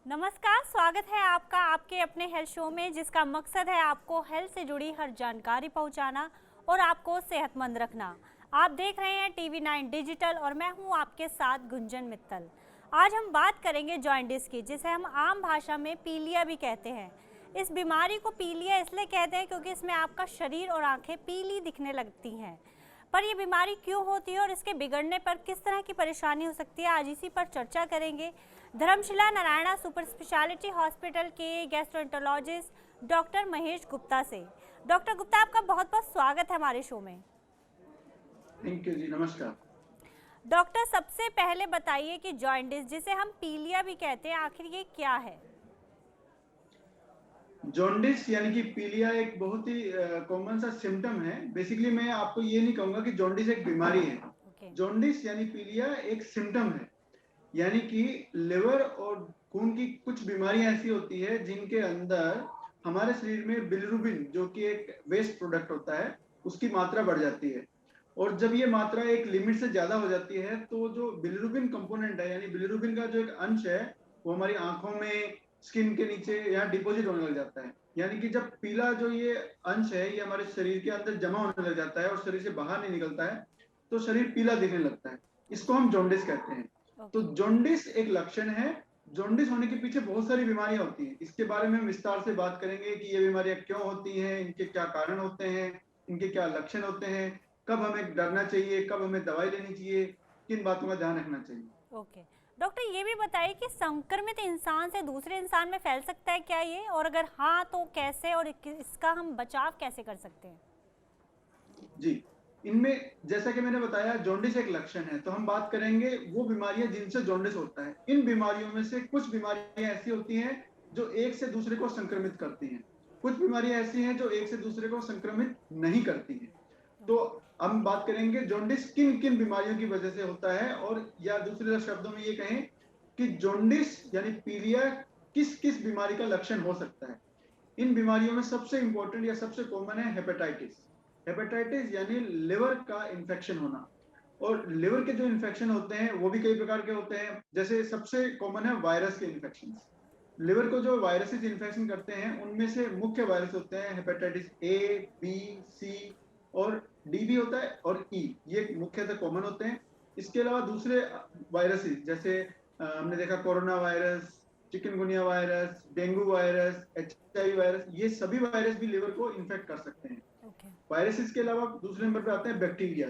नमस्कार, स्वागत है आपका आपके अपने हेल्थ शो में, जिसका मकसद है आपको हेल्थ से जुड़ी हर जानकारी पहुंचाना और आपको सेहतमंद रखना। आप देख रहे हैं टीवी9 डिजिटल और मैं हूं आपके साथ गुंजन मित्तल। आज हम बात करेंगे जॉन्डिस की, जिसे हम आम भाषा में पीलिया भी कहते हैं। इस बीमारी को पीलिया इसलिए कहते हैं क्योंकि इसमें आपका शरीर और आंखें पीली दिखने लगती हैं। पर ये बीमारी क्यों होती है और इसके बिगड़ने पर किस तरह की परेशानी हो सकती है, आज इसी पर चर्चा करेंगे Dharamshila Narayana super speciality hospital के गैस्ट्रोएंटरोलॉजिस्ट डॉक्टर महेश गुप्ता से। डॉक्टर गुप्ता, आपका बहुत बहुत स्वागत है हमारे शो में। थैंक यू जी, नमस्कार। डॉक्टर, सबसे पहले बताइए कि जॉन्डिस, जिसे हम पीलिया भी कहते हैं, आखिर ये क्या है? जॉन्डिस यानी कि पीलिया एक बहुत ही कॉमन सा सिम्टम है। बेसिकली मैं आपको ये नहीं कहूंगा कि जॉन्डिस एक बीमारी है। Okay. जॉन्डिस यानी पीलिया एक सिम्टम है, यानी कि लिवर और खून की कुछ बीमारियां ऐसी होती है जिनके अंदर हमारे शरीर में बिलिरुबिन, जो कि एक वेस्ट प्रोडक्ट होता है, उसकी मात्रा बढ़ जाती है। और जब ये मात्रा एक लिमिट से ज्यादा हो जाती है तो जो बिलिरुबिन कंपोनेंट है, यानी बिलिरुबिन का जो एक अंश है, वो हमारी आंखों में, स्किन के नीचे यहाँ डिपॉजिट होने लग जाता है। यानी कि जब पीला जो ये अंश है ये हमारे शरीर के अंदर जमा होने लग जाता है और शरीर से बाहर नहीं निकलता है, तो शरीर पीला दिखने लगता है। इसको हम जॉन्डिस कहते हैं। तो जॉन्डिस एक लक्षण है। जॉन्डिस होने के पीछे बहुत सारी बीमारियां होती हैं। इसके बारे में हम विस्तार से बात करेंगे कि ये बीमारियां क्यों होती हैं, इनके क्या कारण होते हैं, इनके क्या लक्षण होते हैं, कब हमें डरना चाहिए, कब हमें दवाई लेनी चाहिए, किन बातों का ध्यान रखना चाहिए। ओके डॉक्टर, ये भी बताइए कि संक्रमित इंसान से दूसरे इंसान में फैल सकता है क्या ये, और अगर हाँ तो कैसे, और इसका हम बचाव कैसे कर सकते हैं? जी, इनमें जैसा कि मैंने बताया जॉन्डिस एक लक्षण है, तो हम बात करेंगे वो बीमारियां जिनसे जॉन्डिस होता है। इन बीमारियों में से कुछ बीमारियां ऐसी होती हैं जो एक से दूसरे को संक्रमित करती हैं, कुछ बीमारियां ऐसी हैं जो एक से दूसरे को संक्रमित नहीं करती हैं। तो हम बात करेंगे जॉन्डिस किन किन बीमारियों की वजह से होता है, और या दूसरे शब्दों में ये कहें कि जॉन्डिस यानी पीलिया किस किस बीमारी का लक्षण हो सकता है। इन बीमारियों में सबसे इंपॉर्टेंट या सबसे कॉमन है हेपेटाइटिस। हेपेटाइटिस यानी लिवर का इन्फेक्शन होना। और लिवर के जो इन्फेक्शन होते हैं वो भी कई प्रकार के होते हैं। जैसे सबसे कॉमन है वायरस के इन्फेक्शन। लिवर को जो वायरसेस इन्फेक्शन करते हैं उनमें से मुख्य वायरस होते हैं हेपेटाइटिस ए, बी, सी और डी भी होता है, और ई, ये मुख्यतः कॉमन होते हैं। इसके अलावा दूसरे वायरसेस जैसे हमने देखा corona virus, chikungunya virus, dengue virus, HIV virus, ये सभी वायरस भी लिवर को इन्फेक्ट कर सकते हैं। वायरसेस के अलावा दूसरे नंबर पर आते हैं बैक्टीरिया।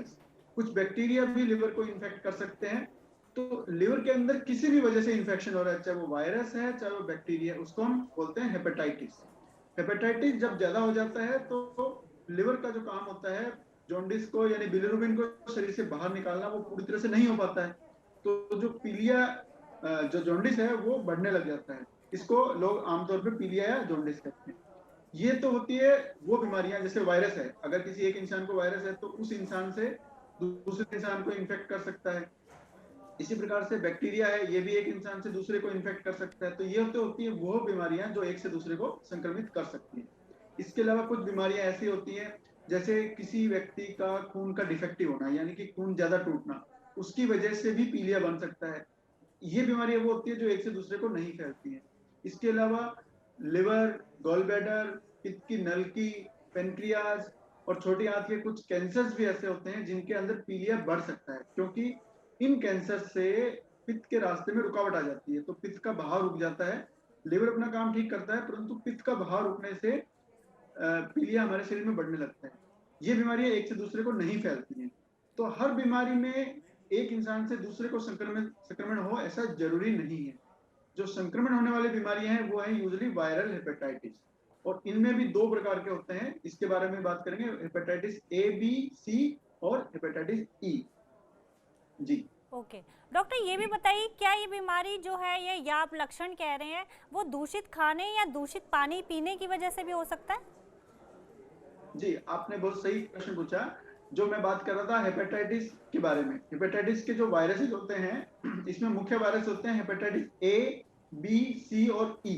कुछ बैक्टीरिया भी लिवर को इन्फेक्ट कर सकते हैं। तो लिवर के अंदर किसी भी वजह से इन्फेक्शन हो रहा है, चाहे वो वायरस है चाहे वो बैक्टीरिया, उसको हम बोलते हैं हेपेटाइटिस। हेपेटाइटिस जब ज्यादा हो जाता है तो लिवर का जो काम होता है जॉन्डिस को यानी बिलिरुबिन को शरीर से बाहर निकालना, वो पूरी तरह से नहीं हो पाता है। तो जो पीलिया जो जॉन्डिस है वो बढ़ने लग जाता है। इसको लोग आमतौर पर पीलिया या जॉन्डिस कहते हैं। ये तो होती है वो बीमारियां, जैसे वायरस है, अगर किसी एक इंसान को वायरस है तो उस इंसान से दूसरे इंसान को इन्फेक्ट कर सकता है। इसी प्रकार से बैक्टीरिया है, ये भी एक इंसान से दूसरे को इन्फेक्ट कर सकता है। तो ये तो होती है वो बीमारियां जो एक से दूसरे को संक्रमित कर सकती है। इसके अलावा कुछ बीमारियां ऐसी होती हैं जैसे किसी व्यक्ति का खून का डिफेक्टिव होना, यानी कि खून ज्यादा टूटना, उसकी वजह से भी पीलिया बन सकता है। ये बीमारियां वो होती है जो एक से दूसरे को नहीं फैलती हैं। इसके अलावा लिवर, गॉल ब्लैडर, पित्त की नलकी, पेनक्रियाज और छोटी आंत के कुछ कैंसर्स भी ऐसे होते हैं जिनके अंदर पीलिया बढ़ सकता है, क्योंकि इन कैंसर से पित्त के रास्ते में रुकावट आ जाती है, तो पित्त का बहाव रुक जाता है। लिवर अपना काम ठीक करता है, परंतु पित्त का बहाव रुकने से पीलिया हमारे शरीर में बढ़ने लगता है। ये बीमारियां एक से दूसरे को नहीं फैलती हैं। तो हर बीमारी में एक इंसान से दूसरे को संक्रमण हो ऐसा जरूरी नहीं है। जो संक्रमण होने वाली बीमारियां हैं वो है यूजुअली वायरल हेपेटाइटिस, और इनमें भी दो प्रकार के होते हैं। इसके बारे में बात करेंगे, हेपेटाइटिस ए, बी, सी और हेपेटाइटिस ई। जी ओके डॉक्टर, ये भी बताइए, क्या ये बीमारी जो है, ये या आप लक्षण कह रहे हैं, वो दूषित खाने या दूषित पानी पीने की वजह से भी हो सकता है? जी, आपने बहुत सही प्रश्न पूछा। जो मैं बात कर रहा था हेपेटाइटिस के बारे में, हेपेटाइटिस के जो वायरसेस होते हैं इसमें मुख्य वायरस होते हैं हेपेटाइटिस ए, बी, सी और ई।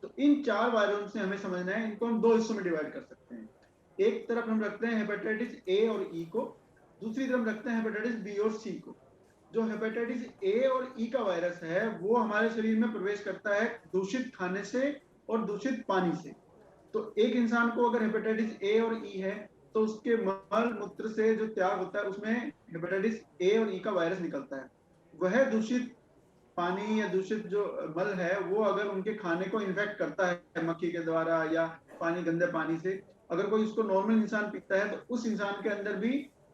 तो इन चार वायरस से हमें समझना है, इनको हम दो हिस्सों में डिवाइड कर सकते हैं। एक तरफ हम रखते हैं हेपेटाइटिस ए और ई को, दूसरी तरफ रखते हैं हेपेटाइटिस बी और सी को। जो हेपेटाइटिस ए और ई का वायरस है वो हमारे शरीर में प्रवेश करता है दूषित खाने से और दूषित पानी से। तो एक इंसान को अगर हेपेटाइटिस ए और ई है तो उसके मल मूत्र से जो त्याग होता है उसमें हेपेटाइटिस ए और ई का वायरस निकलता है। वह दूषित पानी या दूषित जो मल है वो अगर उनके खाने को इन्फेक्ट करता है मक्खी के द्वारा या पानी गंदे पानी से, अगर कोई उसको नॉर्मल इंसान पीता है तो उस इंसान के अंदर भी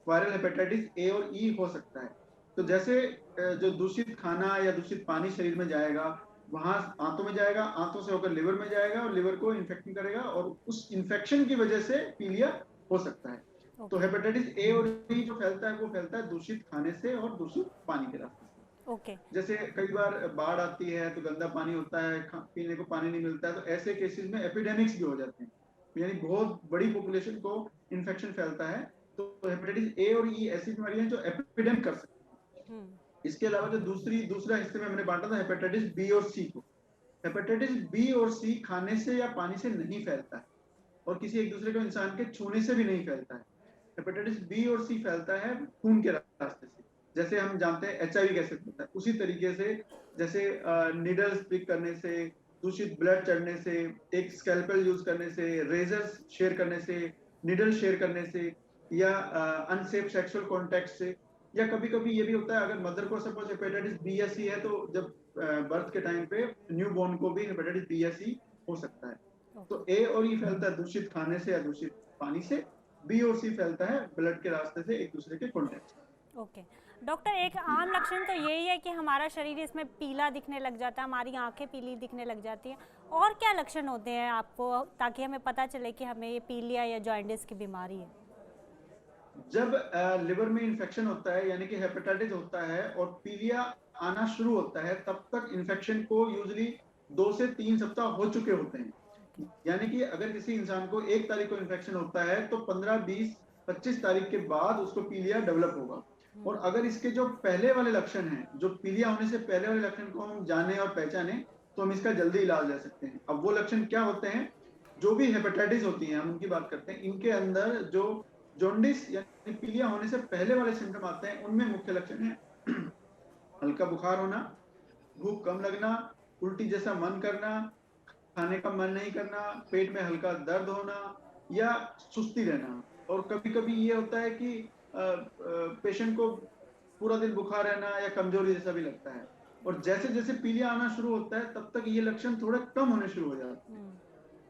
वायरल हेपेटाइटिस ए और ई हो सकता है। तो जैसे जो दूषित खाना या दूषित पानी शरीर में जाएगा वहां आंतों में जाएगा, आंतों से होकर लिवर में जाएगा और लिवर को इन्फेक्शन करेगा और उस इन्फेक्शन की वजह से पीलिया हो सकता है। तो ओके। हेपेटाइटिस ए और ई जो फैलता है वो फैलता है दूषित खाने से और दूषित पानी के रास्ते से। ओके। जैसे कई बार बाढ़ आती है तो गंदा पानी होता है, पीने को पानी नहीं मिलता है, तो ऐसे केसेस में एपिडेमिक्स भी हो जाते हैं, यानी बहुत बड़ी पॉपुलेशन को इन्फेक्शन फैलता है। तो हेपेटाइटिस ए और ई ऐसी बीमारियां हैं जो एपिडेमिक कर सकती हैं। इसके अलावा जो दूसरा हिस्से में हमने बांटा था हेपेटाइटिस बी और सी को। हेपेटाइटिस बी और सी खाने से या पानी से नहीं फैलता है और किसी एक दूसरे को इंसान के छूने से भी नहीं फैलता है। हेपेटाइटिस बी और सी फैलता है खून के रास्ते से, जैसे हम जानते हैं एचआईवी कैसे होता है उसी तरीके से, जैसे नीडल्स पिक करने से, दूषित ब्लड चढ़ने से, एक स्कैल्पेल यूज करने से, रेजर्स शेयर करने से, नीडल शेयर करने से, या अनसेफ सेक्सुअल कॉन्टेक्ट से, या कभी कभी ये भी होता है अगर मदर को सपोज हेपेटाइटिस बी या सी है तो जब बर्थ के टाइम पे न्यू बॉर्न को भी हेपेटाइटिस बी या सी हो सकता है। तो ए और ई फैलता है दूषित खाने से या दूषित पानी से, बी और सी फैलता है ब्लड के रास्ते से एक दूसरे के कॉन्टेक्ट से। ओके। डॉक्टर, एक आम लक्षण तो यही है कि हमारा शरीर इसमें पीला दिखने लग जाता है, हमारी आंखें पीली दिखने लग जाती हैं, और क्या लक्षण होते हैं आपको ताकि हमें पता चले कि हमें ये पीलिया या जॉन्डिस की बीमारी है? जब लिवर में इंफेक्शन होता है यानी कि हेपेटाइटिस होता है और पीलिया आना शुरू होता है तब तक इंफेक्शन को यूजली 2 से 3 सप्ताह हो चुके होते हैं। यानी कि अगर किसी इंसान को 1 तारीख को इंफेक्शन होता है तो 15, 20, 25 तारीख के बाद उसको पीलिया डेवलप होगा। और अगर इसके जो पहले वाले लक्षण हैं, जो पीलिया होने से पहले वाले लक्षण को हम जाने और पहचाने तो हम इसका जल्दी इलाज ले सकते हैं। अब वो लक्षण क्या होते हैं? जो भी हेपेटाइटिस होती है हम उनकी बात करते हैं, इनके अंदर जो जॉन्डिस यानी पीलिया होने से पहले वाले सिम्टम आते हैं उनमें मुख्य लक्षण है हल्का बुखार होना, भूख कम लगना, उल्टी जैसा मन करना, खाने का मन नहीं करना, पेट में हल्का दर्द होना या सुस्ती रहना। और कभी कभी ये होता है कि पेशेंट को पूरा दिन बुखार रहना या कमजोरी जैसा भी लगता है। और जैसे जैसे पीलिया आना शुरू होता है तब तक ये लक्षण थोड़े कम होने शुरू हो जाते हैं।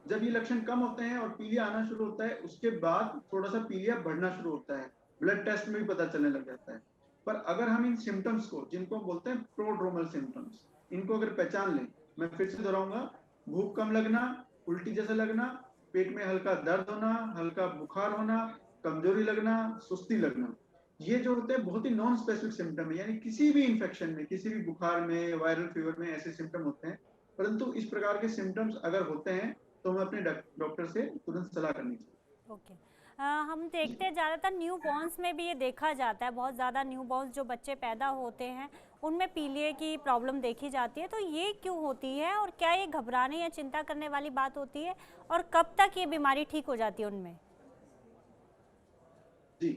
जब ये लक्षण कम होते हैं और पीलिया आना शुरू होता है उसके बाद थोड़ा सा पीलिया बढ़ना शुरू होता है, ब्लड टेस्ट में भी पता चलने लग जाता है। पर अगर हम इन सिम्टम्स को, जिनको बोलते हैं प्रोड्रोमल सिम्टम्स, इनको अगर पहचान लें, मैं फिर से दोहराऊंगा, भूख कम लगना, उल्टी जैसा लगना, पेट में हल्का दर्द होना, हल्का बुखार होना, कमजोरी लगना, सुस्ती लगना, ये जो होते हैं बहुत ही नॉन स्पेसिफिक सिम्टम है। यानी किसी भी इंफेक्शन में, किसी भी बुखार में, वायरल फीवर में ऐसे सिम्टम होते हैं। परंतु इस प्रकार के सिम्टम्स अगर होते हैं तो हमें अपने डॉक्टर से तुरंत सलाह करनी चाहिए। ओके। हम देखते हैं ज़्यादातर न्यू बॉर्न्स में भी ये देखा जाता है, बहुत ज़्यादा न्यू बॉर्न्स जो बच्चे पैदा होते हैं उनमें पीलिया की प्रॉब्लम देखी जाती है। तो ये क्यों होती है और क्या ये घबराने या चिंता करने वाली बात होती है और कब तक ये बीमारी ठीक हो जाती है उनमें? जी,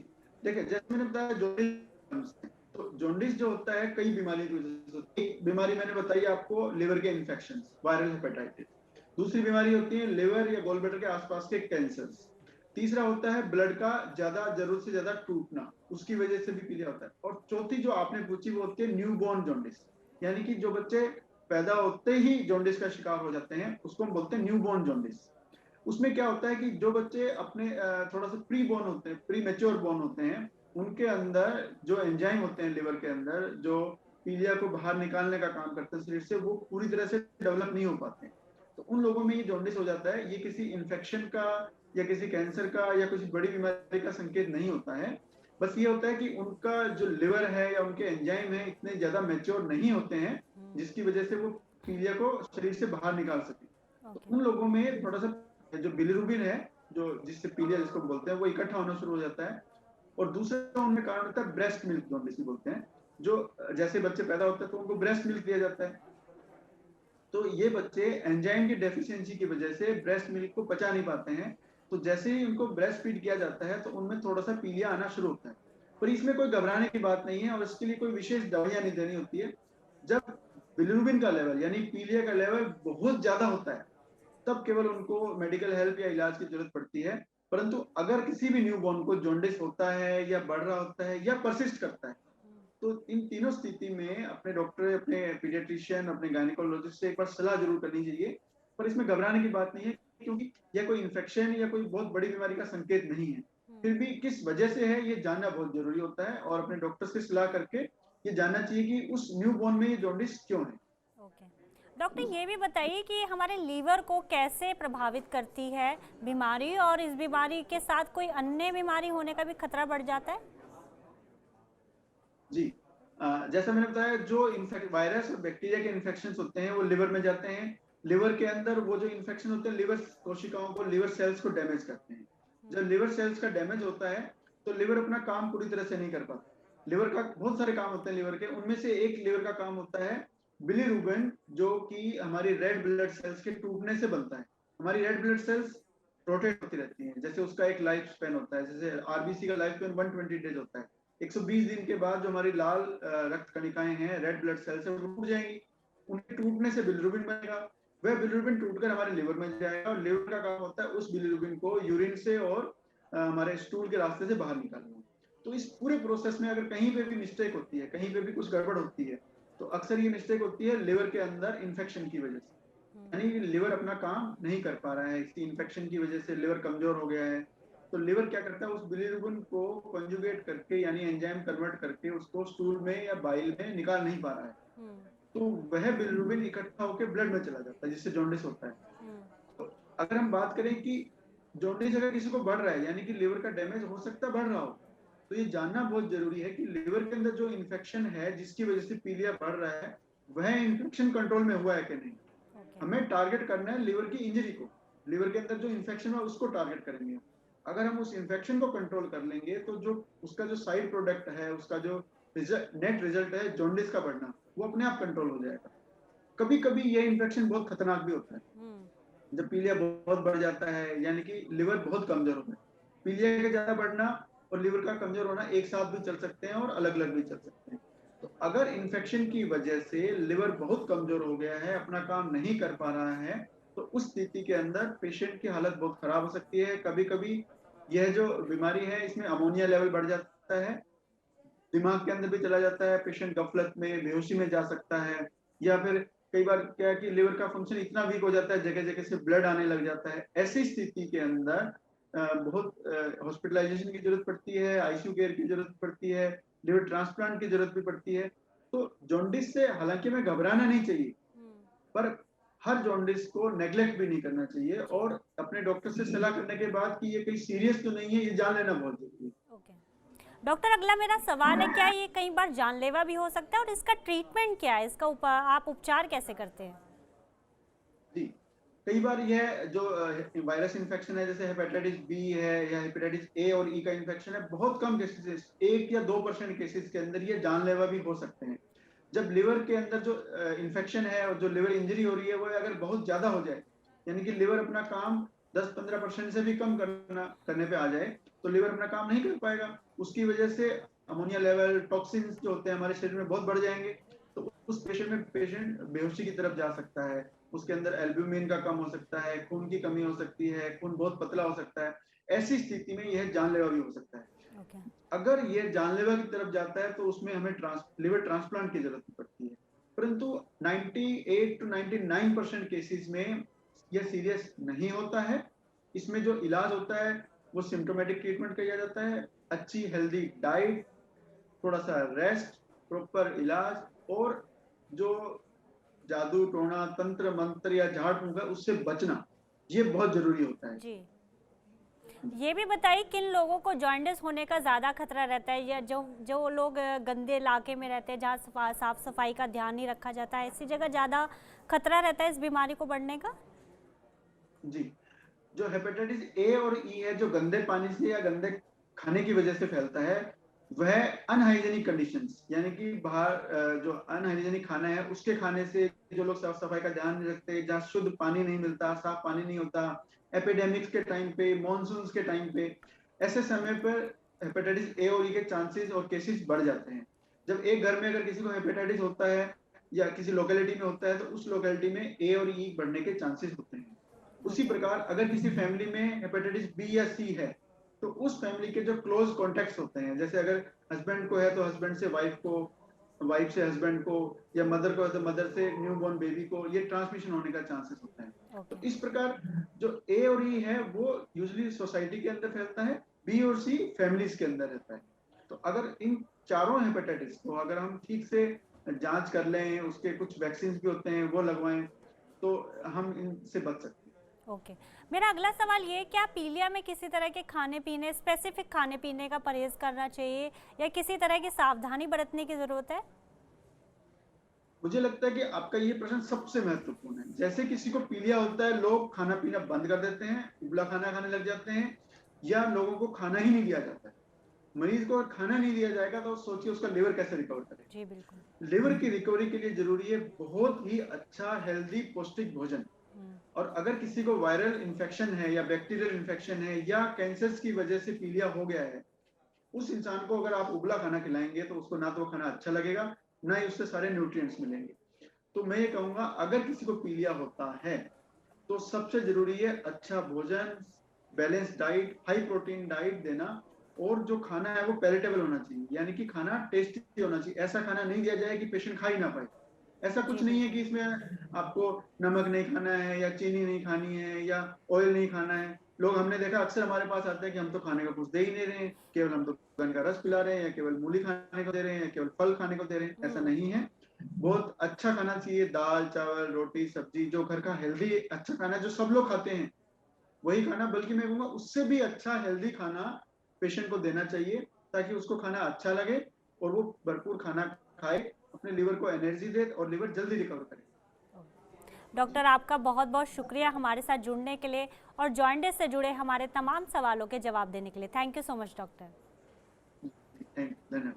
देखिए जैसे मैंने बताया जॉन्डिस, तो जॉन्डिस जो होता है कई बीमारियों की वजह से होती है। एक बीमारी मैंने बताई आपको, लिवर के इन्फेक्शंस, वायरल हेपेटाइटिस। दूसरी बीमारी होती है लिवर या गॉल ब्लैडर के आसपास के कैंसर्स। तीसरा होता है ब्लड का ज्यादा, जरूरत से ज्यादा टूटना, उसकी वजह से भी पीलिया होता है। और चौथी जो आपने पूछी वो होती है न्यूबॉर्न जॉन्डिस, यानी कि जो बच्चे पैदा होते ही जॉन्डिस का शिकार हो जाते हैं उसको हम बोलते हैं न्यूबॉर्न जॉन्डिस। उसमें क्या होता है कि जो बच्चे अपने थोड़ा सा प्री बॉर्न होते हैं, प्री मेच्योर बॉर्न होते हैं, उनके अंदर जो एंजाइम होते हैं लिवर के अंदर, जो पीलिया को बाहर निकालने का काम करते हैं शरीर से, वो पूरी तरह से डेवलप नहीं हो पाते हैं। तो उन लोगों में ये जॉन्डिस हो जाता है। ये किसी इन्फेक्शन का या किसी कैंसर का या किसी बड़ी बीमारी का संकेत नहीं होता है। बस ये होता है कि उनका जो लिवर है या उनके एंजाइम है इतने ज्यादा मेच्योर नहीं होते हैं जिसकी वजह से वो पीलिया को शरीर से बाहर निकाल सके। तो उन लोगों में थोड़ा सा जो बिलिरुबिन है, जो जिससे पीलिया जिसको बोलते हैं, वो इकट्ठा होना शुरू हो जाता है। और दूसरा उनमें कारण होता है ब्रेस्ट मिल्क जॉन्डिस बोलते हैं, जो जैसे बच्चे पैदा होते हैं तो उनको ब्रेस्ट मिल्क दिया जाता है। तो ये बच्चे एंजाइम की डेफिशिएंसी की वजह से ब्रेस्ट मिल्क को पचा नहीं पाते हैं। तो जैसे ही उनको ब्रेस्ट फीड किया जाता है तो उनमें थोड़ा सा पीलिया आना शुरू होता है। पर इसमें कोई घबराने की बात नहीं है और इसके लिए कोई विशेष दवाइयाँ नहीं देनी होती है। जब बिलिरुबिन का लेवल यानी पीलिया का लेवल बहुत ज़्यादा होता है, तब केवल उनको मेडिकल हेल्प या इलाज की ज़रूरत पड़ती है। परंतु अगर किसी भी न्यूबॉर्न को जॉन्डिस होता है या बढ़ रहा होता है या परसिस्ट करता है, तो इन तीनों स्थिति में अपने डॉक्टर, अपने पीडियाट्रिशियन, अपने गायनेकोलॉजिस्ट से एक बार सलाह ज़रूर करनी चाहिए। पर इसमें घबराने की बात नहीं है क्योंकि यह कोई इन्फेक्शन या कोई बहुत बड़ी बीमारी का संकेत नहीं है। फिर भी किस वजह से है ये जानना बहुत ज़रूरी होता है और अपने डॉक्टर से सलाह करके ये जानना चाहिए कि उस न्यूबॉर्न में ये जॉन्डिस क्यों है। ओके। डॉक्टर ये भी बताइए कि हमारे लीवर को कैसे प्रभावित करती है बीमारी, और इस बीमारी के साथ कोई अन्य बीमारी होने का भी खतरा बढ़ जाता है? जी। जैसा मैंने बताया जो वायरस और बैक्टीरिया के इन्फेक्शंस होते हैं वो लिवर में जाते हैं। लिवर के अंदर वो जो इन्फेक्शन होते हैं लिवर कोशिकाओं को, लिवर सेल्स को डैमेज करते हैं। जब लिवर सेल्स का डैमेज होता है तो लिवर अपना काम पूरी तरह से नहीं कर पाता। लिवर का बहुत सारे काम होते हैं लिवर के, उनमें से एक लिवर का काम होता है बिलीरुबिन, जो कि हमारी रेड ब्लड सेल्स के टूटने से बनता है। हमारी रेड ब्लड सेल्स रोटेट होती रहती हैं, जैसे उसका एक लाइफ स्पैन होता है, जैसे आरबीसी का लाइफ स्पैन 120 डेज होता है। 120 दिन के बाद जो हमारी लाल रक्त कणिकाएं हैं, रेड ब्लड सेल्स है, वो टूट जाएंगी। उनके टूटने से बिलिरुबिन बनेगा। वह बिलिरुबिन टूटकर हमारे लिवर में जाएगा और लिवर का काम होता है उस बिलिरुबिन को यूरिन से और हमारे स्टूल के रास्ते से बाहर निकालना। तो इस पूरे प्रोसेस में अगर कहीं पे भी मिस्टेक होती है, कहीं पे भी कुछ गड़बड़ होती है, तो अक्सर ये मिस्टेक होती है लिवर के अंदर इन्फेक्शन की वजह से। यानी लिवर अपना काम नहीं कर पा रहा है, इसी इन्फेक्शन की वजह से लिवर कमजोर हो गया है। तो लिवर क्या करता है, उस बिलिरुबिन को कंजुगेट करके यानी एंजाइम कन्वर्ट करके उसको स्टूल में या बाइल में निकाल नहीं पा रहा है। तो वह बिलिरुबिन इकट्ठा होकर ब्लड में चला जाता है, जिससे जॉन्डिस होता है। तो अगर हम बात करें कि जॉन्डिस अगर किसी को बढ़ रहा है, यानी कि लिवर का डैमेज हो सकता है बढ़ रहा हो, तो ये जानना बहुत जरूरी है कि लिवर के अंदर जो इन्फेक्शन है जिसकी वजह से पीलिया बढ़ रहा है, वह इन्फेक्शन कंट्रोल में हुआ है कि नहीं। हमें टारगेट करना है लिवर की इंजरी को, लिवर के अंदर जो इन्फेक्शन है उसको टारगेट करेंगे। अगर हम उस इन्फेक्शन को कंट्रोल कर लेंगे तो जो उसका जो साइड प्रोडक्ट है, उसका जो नेट रिजल्ट है जॉन्डिस का बढ़ना, वो अपने आप कंट्रोल हो जाएगा। कभी कभी ये इन्फेक्शन बहुत खतरनाक भी होता है, जब पीलिया बहुत बढ़ जाता है, यानी कि लिवर बहुत कमजोर होता है। पीलिया का ज्यादा बढ़ना और लिवर का कमजोर होना एक साथ भी चल सकते हैं और अलग अलग भी चल सकते हैं। तो अगर इन्फेक्शन की वजह से लिवर बहुत कमजोर हो गया है, अपना काम नहीं कर पा रहा है, तो उस स्थिति के अंदर पेशेंट की हालत बहुत खराब हो सकती है। कभी कभी यह जो बीमारी है इसमें अमोनिया लेवल बढ़ जाता है, दिमाग के अंदर भी चला जाता है, पेशेंट गफलत में, बेहोशी में जा सकता है। या फिर कई बार क्या है कि लिवर का फंक्शन इतना वीक हो जाता है, जगह जगह से ब्लड आने लग जाता है। ऐसी स्थिति के अंदर बहुत हॉस्पिटलाइजेशन की जरूरत पड़ती है, आईसीयू केयर की जरूरत पड़ती है, लिवर ट्रांसप्लांट की जरूरत भी पड़ती है। तो जॉन्डिस से हालांकि हमें घबराना नहीं चाहिए, पर हर जॉन्डिस को नेग्लेक्ट भी नहीं करना चाहिए और अपने डॉक्टर से सलाह करने के बाद कि ये कहीं सीरियस तो नहीं है, ये जान लेना बहुत जरूरी है। ओके डॉक्टर, अगला मेरा सवाल है, क्या ये कई बार जानलेवा भी हो सकता है और इसका ट्रीटमेंट क्या है, इसका आप उपचार कैसे करते हैं? जी, कई बार यह जो वायरस इन्फेक्शन है, जैसे हेपेटाइटिस बी है या हेपेटाइटिस ए और ई का इन्फेक्शन है, बहुत कम केसेस, 1 या 2% केसेस के अंदर ये जानलेवा भी हो सकते हैं। जब लिवर के अंदर जो इन्फेक्शन है और जो लिवर इंजरी हो रही है वो अगर बहुत ज्यादा हो जाए, यानी कि लिवर अपना काम 10-15% से भी कम करने पे आ जाए, तो लिवर अपना काम नहीं कर पाएगा। उसकी वजह से अमोनिया लेवल, टॉक्सिन्स जो होते हैं हमारे शरीर में बहुत बढ़ जाएंगे। तो उस पेशेंट बेहोशी की तरफ जा सकता है, उसके अंदर एल्ब्यूमिन का कम हो सकता है, खून की कमी हो सकती है, खून बहुत पतला हो सकता है। ऐसी स्थिति में यह जानलेवा भी हो सकता है। अगर ये जानलेवा की तरफ जाता है तो उसमें हमें लिवर ट्रांसप्लांट की जरूरत पड़ती है। परंतु 98 to 99% केसेस में यह सीरियस नहीं होता है। इसमें जो इलाज होता है वो सिम्टोमेटिक ट्रीटमेंट किया जाता है, अच्छी हेल्दी डाइट, थोड़ा सा रेस्ट, प्रॉपर इलाज और जो जादू टोना तंत्र मंत्र या झाड़ फूंक है उससे बचना, ये बहुत जरूरी होता है। जी, ये भी बताइए किन लोगों को जॉन्डिस होने का ज़्यादा खतरा रहता है, या जो जो लोग गंदे इलाके में रहते हैं जहाँ साफ सफाई का ध्यान नहीं रखा जाता है, ऐसी जगह ज़्यादा खतरा रहता है इस बीमारी को बढ़ने का? जी, जो हेपेटाइटिस ए और ई है, जो गंदे पानी से या गंदे खाने की वजह से फैलता है, वह अनहाइजेनिक कंडीशंस, यानी कि बाहर जो अनहाइजेनिक खाना है उसके खाने से, जो लोग साफ सफाई का ध्यान नहीं रखते, जहाँ शुद्ध पानी नहीं मिलता, साफ पानी नहीं होता, एपिडेमिक्स के टाइम पे, मॉनसून के टाइम पे, ऐसे समय पर हेपेटाइटिस ए और ई के चांसेस और केसेस बढ़ जाते हैं। जब एक घर में अगर किसी को हेपेटाइटिस होता है या किसी लोकेलिटी में होता है तो उस लोकेलिटी में ए और ई बढ़ने के चांसेस होते हैं। उसी प्रकार अगर किसी फैमिली में हेपेटाइटिस बी या सी है तो उस फैमिली के जो क्लोज कॉन्टेक्ट्स होते हैं, जैसे अगर हस्बैंड को है तो हस्बैंड से वाइफ को, वाइफ से हस्बैंड को, या मदर को है तो मदर से न्यूबॉर्न बेबी को, ये ट्रांसमिशन होने का चांसेस होता है। तो इस प्रकार जो ए और ई है वो यूजुअली सोसाइटी के अंदर फैलता है, बी और सी फैमिलीज के अंदर रहता है। तो अगर इन चारों हेपेटाइटिस को अगर हम ठीक से जांच कर लें, उसके कुछ वैक्सीन भी होते हैं वो लगवाएं, तो हम इनसे बच सकते हैं। ओके, मेरा अगला सवाल ये है, क्या पीलिया में किसी तरह के खाने पीने, स्पेसिफिक खाने पीने का परहेज करना चाहिए या किसी तरह की सावधानी बरतने की जरूरत है? मुझे लगता है कि आपका ये प्रश्न सबसे महत्वपूर्ण है। जैसे किसी को पीलिया होता है, लोग खाना पीना बंद कर देते हैं, उबला खाना खाने लग जाते हैं, या लोगों को खाना ही नहीं दिया जाता है। मरीज को अगर खाना नहीं दिया जाएगा तो सोचिए उसका लिवर कैसे रिकवर करे। जी बिल्कुल। लिवर की रिकवरी के लिए जरूरी है बहुत ही अच्छा हेल्दी पौष्टिक भोजन। और अगर किसी को वायरल इन्फेक्शन है या बैक्टीरियल इन्फेक्शन है या कैंसर्स की वजह से पीलिया हो गया है, उस इंसान को अगर आप उबला खाना खिलाएंगे तो उसको ना तो खाना अच्छा लगेगा, ना ही उससे सारे न्यूट्रिएंट्स मिलेंगे। तो मैं ये कहूंगा अगर किसी को पीलिया होता है तो सबसे जरूरी है अच्छा भोजन, balance diet, high protein diet देना, और जो खाना है वो पैलेटेबल होना चाहिए, यानी कि खाना टेस्टी होना चाहिए। ऐसा खाना नहीं दिया जाए कि पेशेंट खा ही ना पाए। ऐसा कुछ नहीं है कि इसमें आपको नमक नहीं खाना है या चीनी नहीं खानी है या ऑयल नहीं खाना है। लोग, हमने देखा अक्सर हमारे पास आते हैं कि हम तो खाने का कुछ दे ही नहीं रहे हैं, केवल हम तो गन का रस पिला रहे हैं, या केवल मूली खाने को दे रहे हैं, या केवल फल खाने को दे रहे हैं। ऐसा नहीं है, बहुत अच्छा खाना चाहिए, दाल चावल रोटी सब्जी, जो घर का हेल्दी अच्छा खाना जो सब लोग खाते हैं वही खाना, बल्कि मैं कहूँगा उससे भी अच्छा हेल्दी खाना पेशेंट को देना चाहिए, ताकि उसको खाना अच्छा लगे और वो भरपूर खाना खाए, अपने लिवर को एनर्जी दे और लिवर जल्दी रिकवर करे। डॉक्टर, आपका बहुत बहुत शुक्रिया हमारे साथ जुड़ने के लिए और जॉइंटिस से जुड़े हमारे तमाम सवालों के जवाब देने के लिए। Thank you so much doctor. धन्यवाद।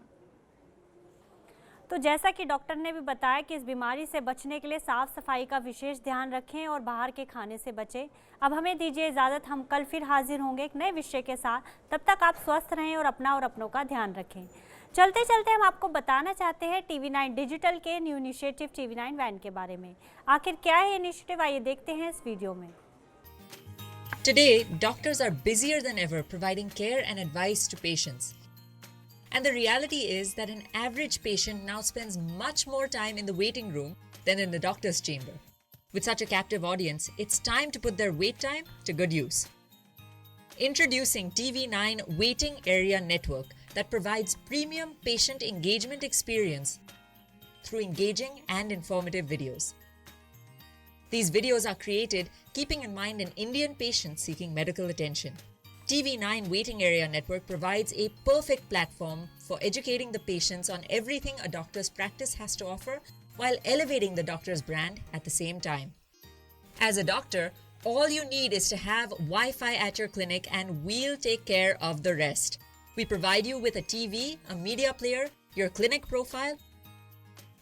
तो जैसा कि डॉक्टर ने भी बताया कि इस बीमारी से बचने के लिए साफ सफाई का विशेष ध्यान रखें और बाहर के खाने से बचें। अब हमें दीजिए इजाज़त, हम कल फिर हाजिर होंगे एक नए विषय के साथ। तब तक आप स्वस्थ रहें और अपना और अपनों का ध्यान रखें। चलते चलते हम आपको बताना चाहते हैं TV9 डिजिटल के न्यू इनिशिएटिव TV9 वैन के बारे में। आखिर क्या है इनिशिएटिव, आइए देखते हैं इस वीडियो में। Today, doctors are busier than ever providing care and advice to patients. And the reality is that an average patient now spends much more time in the waiting room than in the doctor's chamber. With such a captive audience, it's time to put their wait time to good use. Introducing TV9 Waiting Area Network that provides premium patient engagement experience through engaging and informative videos. These videos are created keeping in mind an Indian patient seeking medical attention. TV9 Waiting Area Network provides a perfect platform for educating the patients on everything a doctor's practice has to offer while elevating the doctor's brand at the same time. As a doctor, all you need is to have Wi-Fi at your clinic and we'll take care of the rest. We provide you with a TV, a media player, your clinic profile,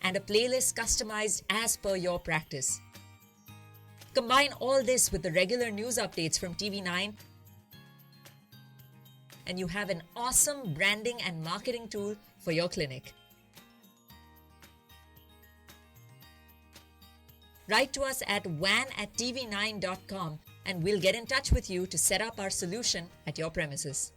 and a playlist customized as per your practice. Combine all this with the regular news updates from TV9 and you have an awesome branding and marketing tool for your clinic. Write to us at van@tv9.com and we'll get in touch with you to set up our solution at your premises.